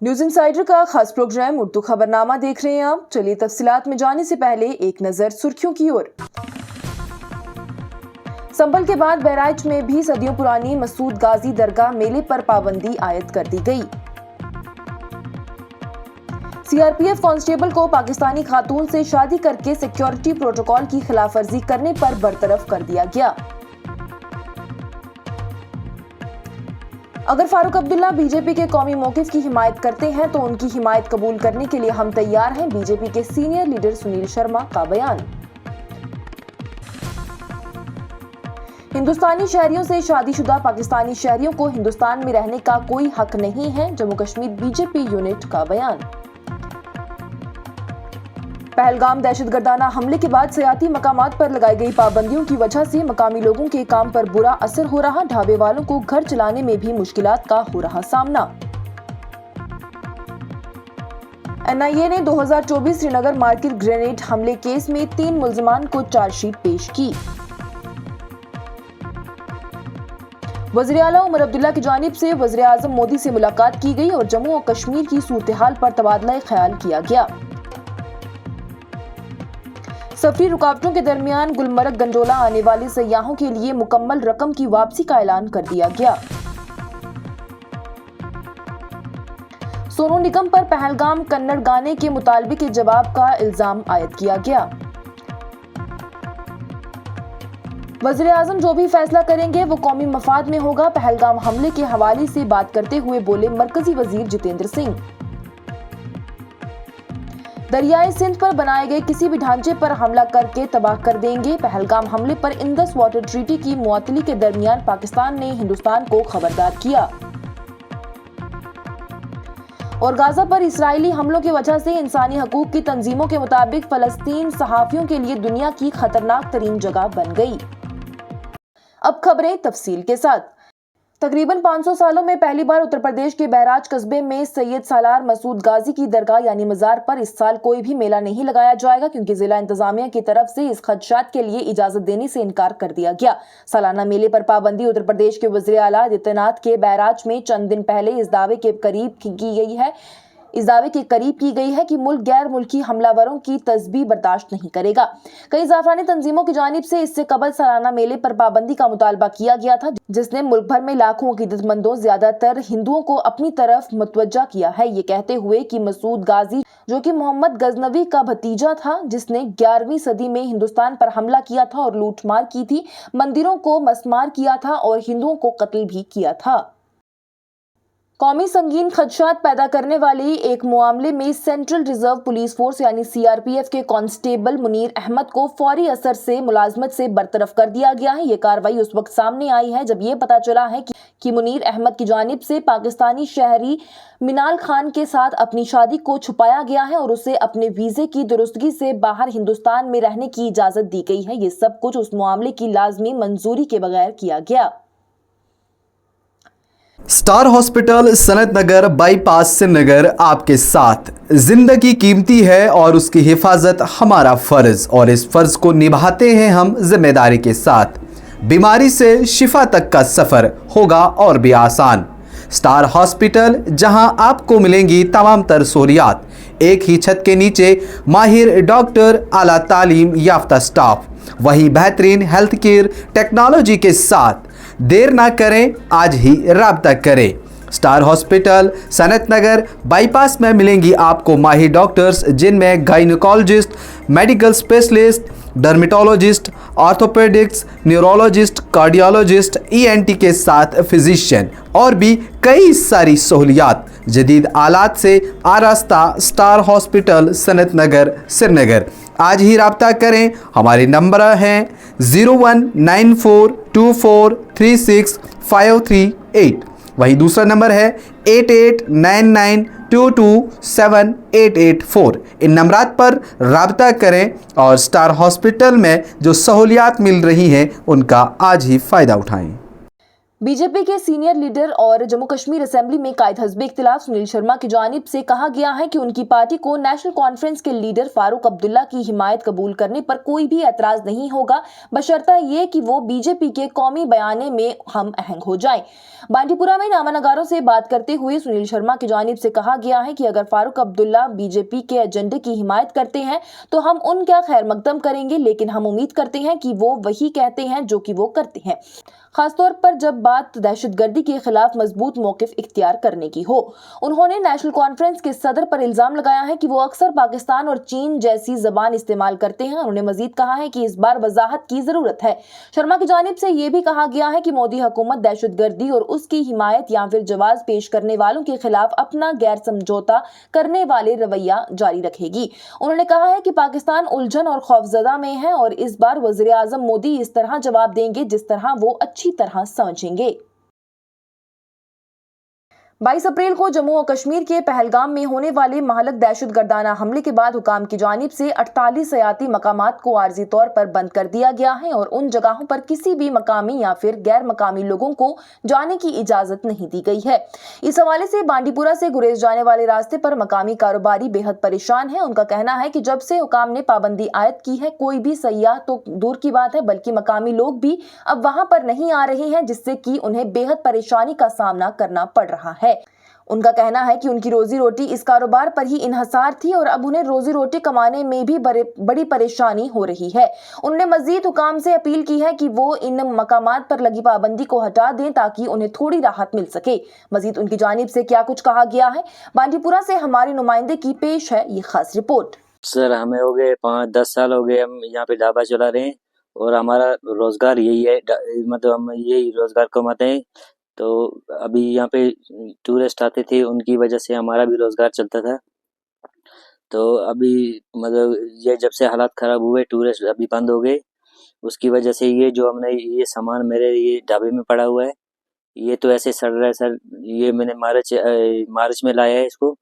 News insider का खास programme Urdu खबरनामा देख रहे हैं आप। चलिए तफसीलात में जाने से पहले एक नजर सुर्खियों की ओर। संभल के बाद बहराइच में भी सदियों पुरानी मसूद गाजी दरगाह मेले पर पाबंदी आयद कर दी गई। सीआरपीएफ कांस्टेबल को पाकिस्तानी खातून से शादी करके सिक्योरिटी प्रोटोकॉल की खिलाफवर्जी करने पर बरतरफ कर दिया गया। अगर फारूक अब्दुल्ला बीजेपी के कौमी मौक़िफ़ की हिमायत करते हैं तो उनकी हिमायत कबूल करने के लिए हम तैयार हैं, बीजेपी के सीनियर लीडर सुनील शर्मा का बयान। हिंदुस्तानी शहरियों से शादीशुदा पाकिस्तानी शहरियों को हिंदुस्तान में रहने का कोई हक नहीं है, जम्मू कश्मीर बीजेपी यूनिट का बयान। पहलगाम दहशतगर्दाना हमले के बाद सियाती मकामात पर लगाई गई पाबंदियों की वजह से मकामी लोगों के काम पर बुरा असर हो रहा, ढाबे वालों को घर चलाने में भी मुश्किलात का हो रहा सामना। एनआईए ने 2024 श्रीनगर मार्केट ग्रेनेड हमले केस में 3 मुल्जिमान को चार्जशीट पेश की। वज़ीर आला उमर अब्दुल्ला की जानिब से वज़ीर आज़म मोदी से मुलाकात की गई और जम्मू और कश्मीर की सूरत हाल पर तबादला ख्याल किया गया। सफरी रुकावटों के दरमियान गुलमर्ग गंडोला आने वाले सयाहों के लिए मुकम्मल रकम की वापसी का ऐलान कर दिया गया। सोनू निगम पर पहलगाम कन्नड़ गाने के मुतालबे के जवाब का इल्जाम आयद किया गया। वज़ीर आज़म जो भी फैसला करेंगे वो कौमी मफाद में होगा, पहलगाम हमले के हवाले से बात करते हुए बोले मरकजी वजीर जितेंद्र सिंह। दरियाए सिंध पर बनाए गए किसी भी ढांचे पर हमला करके तबाह कर देंगे, पहलगाम हमले पर इंदस वाटर ट्रीटी की मुअत्तली के दरमियान पाकिस्तान ने हिंदुस्तान को खबरदार किया। और गाजा पर इस्राएली हमलों की वजह से इंसानी हकूक की तंजीमों के मुताबिक फलस्तीन सहाफियों के लिए दुनिया की खतरनाक तरीन जगह बन गई। अब खबरें तफसील के साथ। तकरीबन 500 सालों में पहली बार उत्तर प्रदेश के बहराइच कस्बे में सैयद सालार मसूद गाजी की दरगाह यानी मज़ार पर इस साल कोई भी मेला नहीं लगाया जाएगा, क्योंकि जिला इंतजामिया की तरफ से इस खदशात के लिए इजाजत देने से इनकार कर दिया गया। सालाना मेले पर पाबंदी उत्तर प्रदेश के वज़ीर आला आदित्यनाथ के बहराइच में चंद दिन पहले इस दावे के करीब की गई है कि मुल्क गैर मुल्की हमलावरों की तस्बीह बर्दाश्त नहीं करेगा। कई जाफरानी तंजीमों की जानिब से इससे कबल सालाना मेले पर पाबंदी का मुतालबा किया गया था, जिसने मुल्क भर में लाखों अकीदतमंदों ज्यादातर हिंदुओं को अपनी तरफ मुतवज्जा किया है, ये कहते हुए कि मसूद गाजी जो कि मोहम्मद गजनवी का भतीजा था, जिसने 11वीं सदी में हिंदुस्तान पर हमला किया था और लूटमार की थी, मंदिरों को मसमार किया था और हिंदुओं को कत्ल भी किया था। कौमी संगीन खदशात पैदा करने वाली एक मामले में सेंट्रल रिजर्व पुलिस फोर्स यानी सीआरपीएफ के कांस्टेबल मुनीर अहमद को फौरी असर से मुलाजमत से बरतरफ कर दिया गया है। ये कार्रवाई उस वक्त सामने आई है जब ये पता चला है कि मुनीर अहमद की जानिब से पाकिस्तानी शहरी मिनाल खान के साथ अपनी शादी को छुपाया गया है और उसे अपने वीजे की दुरुस्तगी से बाहर हिंदुस्तान में रहने की इजाजत दी गई है। ये सब कुछ उस मामले की लाजमी मंजूरी के बगैर किया गया। स्टार हॉस्पिटल सनत नगर बाईपास श्रीनगर आपके साथ। जिंदगी कीमती है और उसकी हिफाजत हमारा फर्ज, और इस फर्ज को निभाते हैं हम जिम्मेदारी के साथ। बीमारी से शिफा तक का सफर होगा और भी आसान। स्टार हॉस्पिटल, जहां आपको मिलेंगी तमाम तर सहूलियात, एक ही छत के नीचे माहिर डॉक्टर, आला तालीम याफ्ता स्टाफ, वहीं बेहतरीन हेल्थ केयर टेक्नोलॉजी के साथ। देर ना करें, आज ही राब्ता करें। स्टार हॉस्पिटल सनत नगर बाईपास में मिलेंगी आपको माहिर डॉक्टर्स, जिनमें gynaecologist, medical specialist, dermatologist, orthopaedics, neurologist, cardiologist, ENT के साथ फिजिशियन और भी कई सारी सहूलियात जदीद आलात से आरास्ता। स्टार हॉस्पिटल सनत नगर श्रीनगर। आज ही राब्ता करें। हमारे नंबर हैं 019424365538। वहीं दूसरा नंबर है 8899227884। इन नंबरात पर राब्ता करें और स्टार हॉस्पिटल में जो सहूलियात मिल रही हैं उनका आज ही फ़ायदा उठाएं। बीजेपी के सीनियर लीडर और जम्मू कश्मीर असेंबली में कायद हस्ब इख्तिलाफ सुनील शर्मा की जानिब से कहा गया है कि उनकी पार्टी को नेशनल कॉन्फ्रेंस के लीडर फारूक अब्दुल्ला की हिमायत कबूल करने पर कोई भी एतराज नहीं होगा, बशर्ता ये कि वो बीजेपी के कौमी बयाने में हम आहंग हो जाएं। बांडीपुरा में नामानगारों से बात करते हुए सुनील शर्मा की जानिब से कहा गया है कि अगर फारूक अब्दुल्ला बीजेपी के एजेंडे की हिमायत करते हैं तो हम उनका खैर मकदम करेंगे, लेकिन हम उम्मीद करते हैं कि वो वही कहते हैं जो कि वो करते हैं, खासतौर पर जब बात दहशतगर्दी के खिलाफ मजबूत मौकिफ इख्तियार करने की हो। उन्होंने नेशनल कॉन्फ्रेंस के सदर पर इल्जाम लगाया है कि वो अक्सर पाकिस्तान और चीन जैसी जबान इस्तेमाल करते हैं। उन्होंने मजीद कहा है कि इस बार वजाहत की जरूरत है। शर्मा की जानिब से ये भी कहा गया है कि मोदी हुकूमत दहशतगर्दी और उसकी हिमायत या फिर जवाब पेश करने वालों के खिलाफ अपना गैर समझौता करने वाले रवैया जारी रखेगी। उन्होंने कहा है कि पाकिस्तान उलझन और खौफजदा में है और इस बार वज़ीर आज़म मोदी इस तरह जवाब देंगे जिस तरह वो अच्छी तरह समझेंगे। 22 अप्रैल को जम्मू और कश्मीर के पहलगाम में होने वाले महलक दहशतगर्दाना हमले के बाद हुकाम की जानिब से 48 हयाती मकामात को आर्जी तौर पर बंद कर दिया गया है और उन जगहों पर किसी भी मकामी या फिर गैर मकामी लोगों को जाने की इजाजत नहीं दी गई है। इस हवाले से बांडीपुरा से गुरेज जाने वाले रास्ते पर मकामी कारोबारी बेहद परेशान है। उनका कहना है कि जब से हुकाम ने पाबंदी आयद की है, कोई भी सयाह तो दूर की बात है बल्कि मकामी लोग भी अब वहां पर नहीं आ रहे हैं, जिससे कि उन्हें बेहद परेशानी का सामना करना पड़ रहा है। उनका कहना है कि उनकी रोजी रोटी इस कारोबार पर ही इन्हसार थी और अब उन्हें रोजी रोटी कमाने में भी बड़ी परेशानी हो रही है। उन्होंने मजीद हुकाम से अपील की है कि वो इन मकामात पर लगी पाबंदी को हटा दें ताकि उन्हें थोड़ी राहत मिल सके। मजीद उनकी जानिब से क्या कुछ कहा गया है, बांडीपुरा से हमारी नुमाइंदे की पेश है ये खास रिपोर्ट। सर, हमें हो गए 5-10 साल हो गए, हम यहाँ पे ढाबा चला रहे हैं और हमारा रोजगार यही है, मतलब हम यही रोजगार कमाते हैं। तो अभी यहाँ पे टूरिस्ट आते थे, उनकी वजह से हमारा भी रोजगार चलता था। तो अभी मतलब ये जब से हालात खराब हुए, टूरिस्ट अभी बंद हो गए, उसकी वजह से ये जो हमने ये सामान मेरे ये ढाबे में पड़ा हुआ है, ये तो ऐसे सड़ रहा है सर। ये मैंने मार्च में लाया है इसको,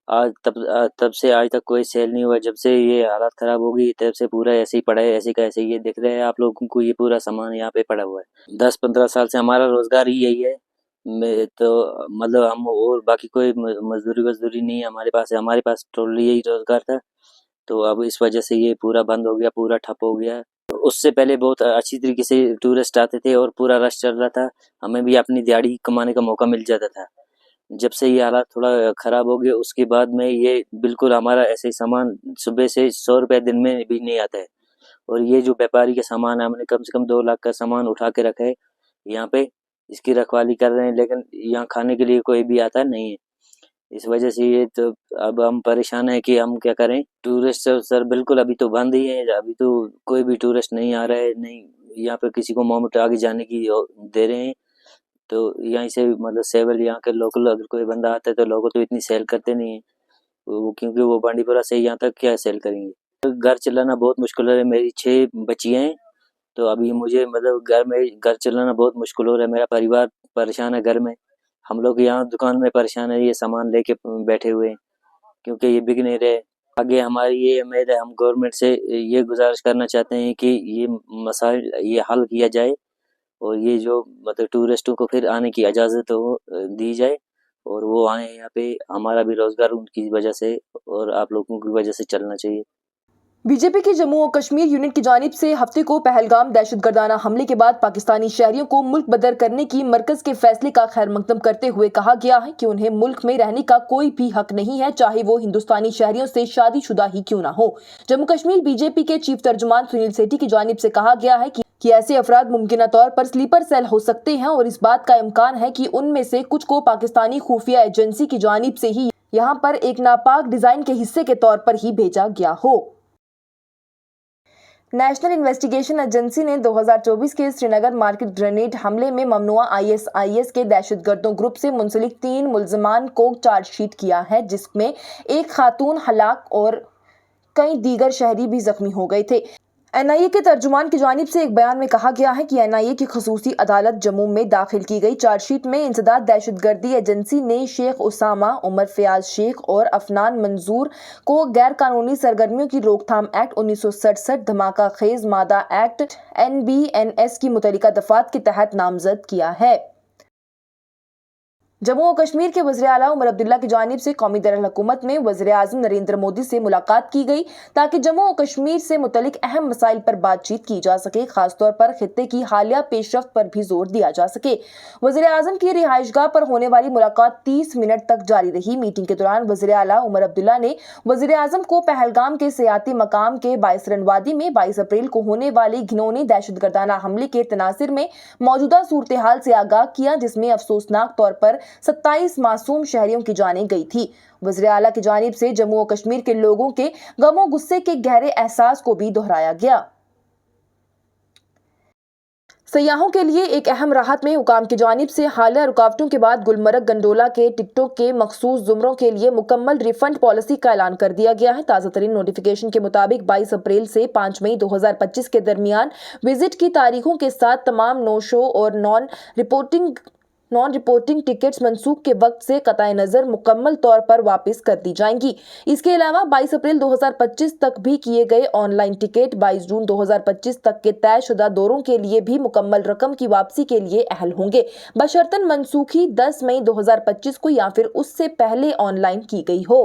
आज तब से आज तक कोई सेल नहीं हुआ। जब से ये हालात खराब हो गई तब से पूरा ऐसे ही पड़ा है, ऐसे का ऐसे। ये दिख रहे हैं आप लोगों को, ये पूरा सामान यहाँ पे पड़ा हुआ है। 10-15 साल से हमारा रोजगार ही यही है। मैं तो मतलब हम और बाकी कोई मजदूरी नहीं है हमारे पास टोटली यही रोजगार था। तो अब इस वजह से ये पूरा बंद हो गया, पूरा ठप हो गया। उससे पहले बहुत अच्छी तरीके से टूरिस्ट आते थे और पूरा रश चल रहा था, हमें भी अपनी दिहाड़ी कमाने का मौका मिल जाता था। जब से ये हालात थोड़ा खराब हो गए उसके बाद में ये बिल्कुल हमारा ऐसे सामान सुबह से 100 रुपये दिन में भी नहीं आता है। और ये जो व्यापारी का सामान है, हमने कम से कम 2 लाख का सामान उठा के रखा है यहाँ पे, इसकी रखवाली कर रहे हैं, लेकिन यहाँ खाने के लिए कोई भी आता नहीं है। इस वजह से ये तो अब हम परेशान है कि हम क्या करें। टूरिस्ट सर बिल्कुल अभी तो बंद ही है, अभी तो कोई भी टूरिस्ट नहीं आ रहा है, नहीं यहाँ पे किसी को मोमेंट आगे जाने की दे रहे हैं। तो यहीं से मतलब सेवल यहाँ के लोकल अगर कोई बंदा आता है तो लोगों तो इतनी सेल करते नहीं है वो, क्योंकि वो बांडीपुरा से यहाँ तक क्या सेल करेंगे। तो घर चलाना बहुत मुश्किल है। मेरी 6 बच्चियाँ हैं, तो अभी मुझे मतलब घर चलाना बहुत मुश्किल हो रहा है। मेरा परिवार परेशान है घर में, हम लोग यहाँ दुकान में परेशान है, ये सामान लेके बैठे हुए हैं क्योंकि ये बिक नहीं रहे। आगे हमारी ये उम्मीद है, हम गवर्नमेंट से ये गुजारिश करना चाहते हैं कि ये मसाइल ये हल किया जाए और ये जो मतलब टूरिस्टों को फिर आने की इजाज़त हो दी जाए और वो आए यहाँ पे। हमारा भी रोजगार उनकी वजह से और आप लोगों की वजह से चलना चाहिए। बीजेपी की जम्मू और कश्मीर यूनिट की जानिब से हफ्ते को पहलगाम दहशतगर्दाना हमले के बाद पाकिस्तानी शहरियों को मुल्क बदर करने की मरकज के फैसले का खैर मकदम करते हुए कहा गया है कि उन्हें मुल्क में रहने का कोई भी हक नहीं है, चाहे वो हिंदुस्तानी शहरियों से शादीशुदा ही क्यों ना हो। जम्मू कश्मीर बीजेपी के चीफ तर्जुमान सुनील सेठी की जानिब से कहा गया है कि ऐसे अफराद मुमकिन तौर पर स्लीपर सेल हो सकते हैं और इस बात का इम्कान है कि उनमें से कुछ को पाकिस्तानी खुफिया एजेंसी की जानिब से ही यहाँ पर एक नापाक डिजाइन के हिस्से के तौर पर ही भेजा गया हो। नेशनल इन्वेस्टिगेशन एजेंसी ने 2024 के श्रीनगर मार्केट ग्रेनेड हमले में ममनुआ ISIS के दहशतगर्दों ग्रुप से मुंसलिक 3 मुल्ज़िमान को चार्जशीट किया है, जिसमें एक खातून हलाक और कई दीगर शहरी भी जख्मी हो गए थे। NIA के तर्जुमान की जानिब से एक बयान में कहा गया है कि NIA की खसूसी अदालत जम्मू में दाखिल की गई चार्जशीट में इंसदाद दहशतगर्दी एजेंसी ने शेख उसामा, उमर फयाज शेख और अफनान मंजूर को गैर कानूनी सरगर्मियों की रोकथाम एक्ट 1967, धमाका खेज मादा एक्ट NBNS की मुतल्लिका दफात के तहत नामजद किया है। जम्मू और कश्मीर के वज़ीर आला उमर अब्दुल्ला की जानिब से कौमी दरअल-हुकूमत में वज़ीर आज़म नरेंद्र मोदी से मुलाकात की गई ताकि जम्मू और कश्मीर से मुतल्लिक अहम मसाइल पर बातचीत की जा सके, खासतौर पर खित्ते की हालिया पेशरफ्त पर भी जोर दिया जा सके। वज़ीर आज़म की रिहाइशगाह पर होने वाली मुलाकात 30 मिनट तक जारी रही। मीटिंग के दौरान वज़ीर आला उमर अब्दुल्ला ने वज़ीर आज़म को पहलगाम के सियाती मकाम के 22 रनवादी में 22 अप्रैल को होने वाली घिनौनी दहशतगर्दाना हमले के तनासिर में मौजूदा सूरत हाल से आगाह किया, जिसमें अफसोसनाक तौर पर 27 मासूम शहरियों की जानें गई थी। वज़ीर आला की जानिब से जम्मू और कश्मीर के लोगों के गमो गुस्से के गहरे एहसास को भी दोहराया गया। सयाहों के लिए एक अहम राहत में हुकाम की जानिब से हालिया रुकावटों के बाद गुलमर्ग गंडोला के टिकटों के मखसूस जुमरों के लिए मुकम्मल रिफंड पॉलिसी का ऐलान कर दिया गया है। ताज़ा तरीन नोटिफिकेशन के मुताबिक 22 अप्रैल से 5 मई 2025 के दरमियान विजिट की तारीखों के साथ तमाम नो शो और नॉन रिपोर्टिंग टिकट्स मनसूख के वक्त से कतई नज़र मुकम्मल तौर पर वापस कर दी जाएंगी। इसके अलावा 22 अप्रैल 2025 तक भी किए गए ऑनलाइन टिकट 22 जून 2025 तक के तयशुदा दौरों के लिए भी मुकम्मल रकम की वापसी के लिए अहल होंगे, बशर्तन मनसूखी 10 मई 2025 को या फिर उससे पहले ऑनलाइन की गई हो।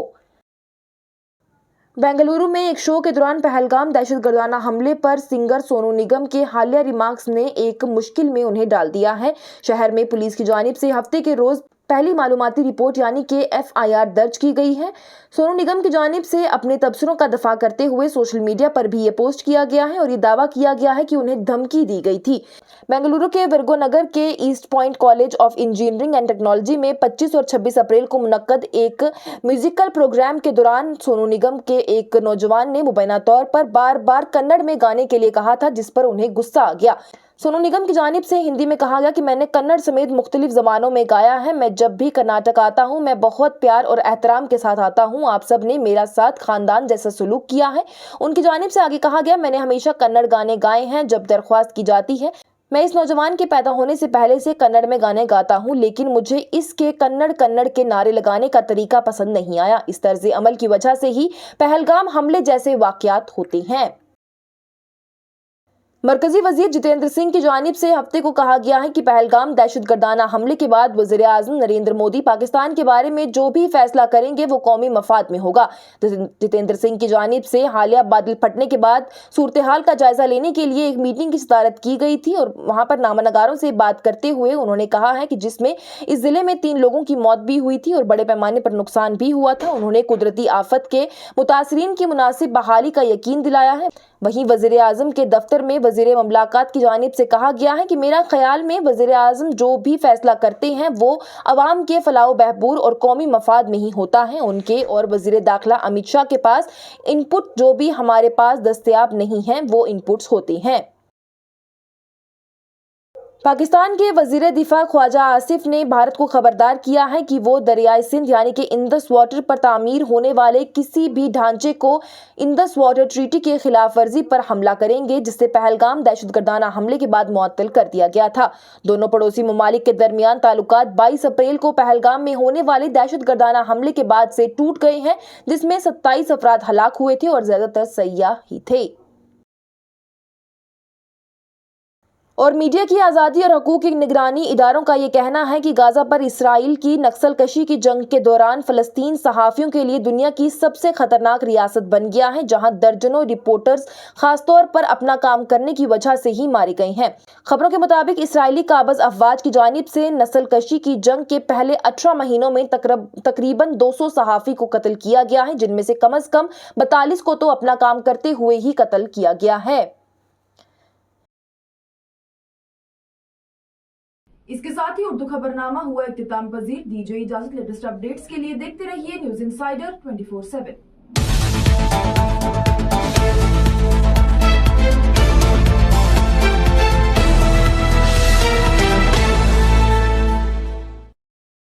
बेंगलुरु में एक शो के दौरान पहलगाम दहशतगर्दाना हमले पर सिंगर सोनू निगम के हालिया रिमार्क्स ने एक मुश्किल में उन्हें डाल दिया है। शहर में पुलिस की जानिब से हफ्ते के रोज पहली मालूमाती रिपोर्ट यानी कि FIR दर्ज की गई है। सोनू निगम की जानिब से अपने तबसरों का दफा करते हुए सोशल मीडिया पर भी ये पोस्ट किया गया है और ये दावा किया गया है कि उन्हें धमकी दी गई थी। बेंगलुरु के विरगोनगर के east point college of engineering and technology में 25 और 26 अप्रैल को मुनक्कद एक म्यूजिकल प्रोग्राम के दौरान सोनू निगम के एक नौजवान ने मुबैना तौर पर बार बार कन्नड़ में गाने के लिए कहा था, जिस पर उन्हें गुस्सा आ गया। सोनू निगम की जानिब से हिंदी में कहा गया कि मैंने कन्नड़ समेत मुख्तलिफ ज़बानों में गाया है। मैं जब भी कर्नाटक आता हूँ मैं बहुत प्यार और एहतराम के साथ आता हूँ। आप सब ने मेरा साथ खानदान जैसा सलूक किया है। उनकी जानिब से आगे कहा गया, मैंने हमेशा कन्नड़ गाने गाए हैं। जब दरख्वास्त की जाती है, मैं इस नौजवान के पैदा होने से पहले से कन्नड़ में गाने गाता हूँ, लेकिन मुझे इसके कन्नड़ के नारे लगाने का तरीका पसंद नहीं आया। इस तर्ज अमल की वजह से ही पहलगाम हमले जैसे वाक़यात होते हैं। मरकजी वजीर जितेंद्र सिंह की जानिब से हफ्ते को कहा गया है कि पहलगाम दहशतगर्दाना हमले के बाद वज़ीर आज़म नरेंद्र मोदी पाकिस्तान के बारे में जो भी फैसला करेंगे वो कौमी मफाद में होगा। जितेंद्र सिंह की जानिब से हालिया बादल फटने के बाद सूरत हाल का जायजा लेने के लिए एक मीटिंग की सदारत की गई थी और वहां पर नामनगारों से बात करते हुए उन्होंने कहा है कि जिसमें इस जिले में 3 लोगों की मौत भी हुई थी और बड़े पैमाने पर नुकसान भी हुआ था। उन्होंने कुदरती आफत के मुतासरीन की मुनासिब बहाली का यकीन दिलाया है। वहीं वज़ीर आज़म के दफ्तर में वज़ीर ममलाकात की जानिब से कहा गया है कि मेरा ख्याल में वज़ीर आज़म जो भी फैसला करते हैं वो अवाम के फलाह बहबूद और कौमी मफाद में ही होता है। उनके और वज़ीर दाखिला अमित शाह के पास इनपुट जो भी हमारे पास दस्तयाब नहीं हैं वो इनपुट्स होते हैं। पाकिस्तान के वज़ीर दिफा ख्वाजा आसिफ ने भारत को खबरदार किया है कि वो दरियाई सिंध यानी कि इंदस वाटर पर तामीर होने वाले किसी भी ढांचे को इंदस वाटर ट्रीटी के खिलाफ वर्जी पर हमला करेंगे, जिससे पहलगाम दहशतगर्दाना हमले के बाद मुअत्तल कर दिया गया था। दोनों पड़ोसी ममालिक के दरमियान ताल्लुकात 22 अप्रैल को पहलगाम में होने वाले दहशतगर्दाना हमले के बाद से टूट गए हैं, जिसमें 27 अफराद हलाक हुए थे और ज्यादातर सयाह ही थे। और मीडिया की आज़ादी और हकूक़ की निगरानी इदारों का ये कहना है कि गाज़ा पर इसराइल की नक्सल कशी की जंग के दौरान फ़लस्तीन सहाफ़ियों के लिए दुनिया की सबसे ख़तरनाक रियासत बन गया है, जहां दर्जनों रिपोर्टर्स खासतौर पर अपना काम करने की वजह से ही मारे गए हैं। खबरों के मुताबिक इसराइली काबज़ अफवाज की जानिब से नस्ल कशी की जंग के पहले 18 महीनों में तकरीबन 200 सहाफ़ी को कत्ल किया गया है, जिनमें से कम अज़ कम 42 को तो अपना काम करते हुए ही कत्ल किया गया है। इसके साथ ही उर्दू खबरनामा हुआ इख्तिताम पजीर। दीजिए इजाजत। लेटेस्ट अपडेट्स के लिए देखते रहिए न्यूज़ इनसाइडर 24/7।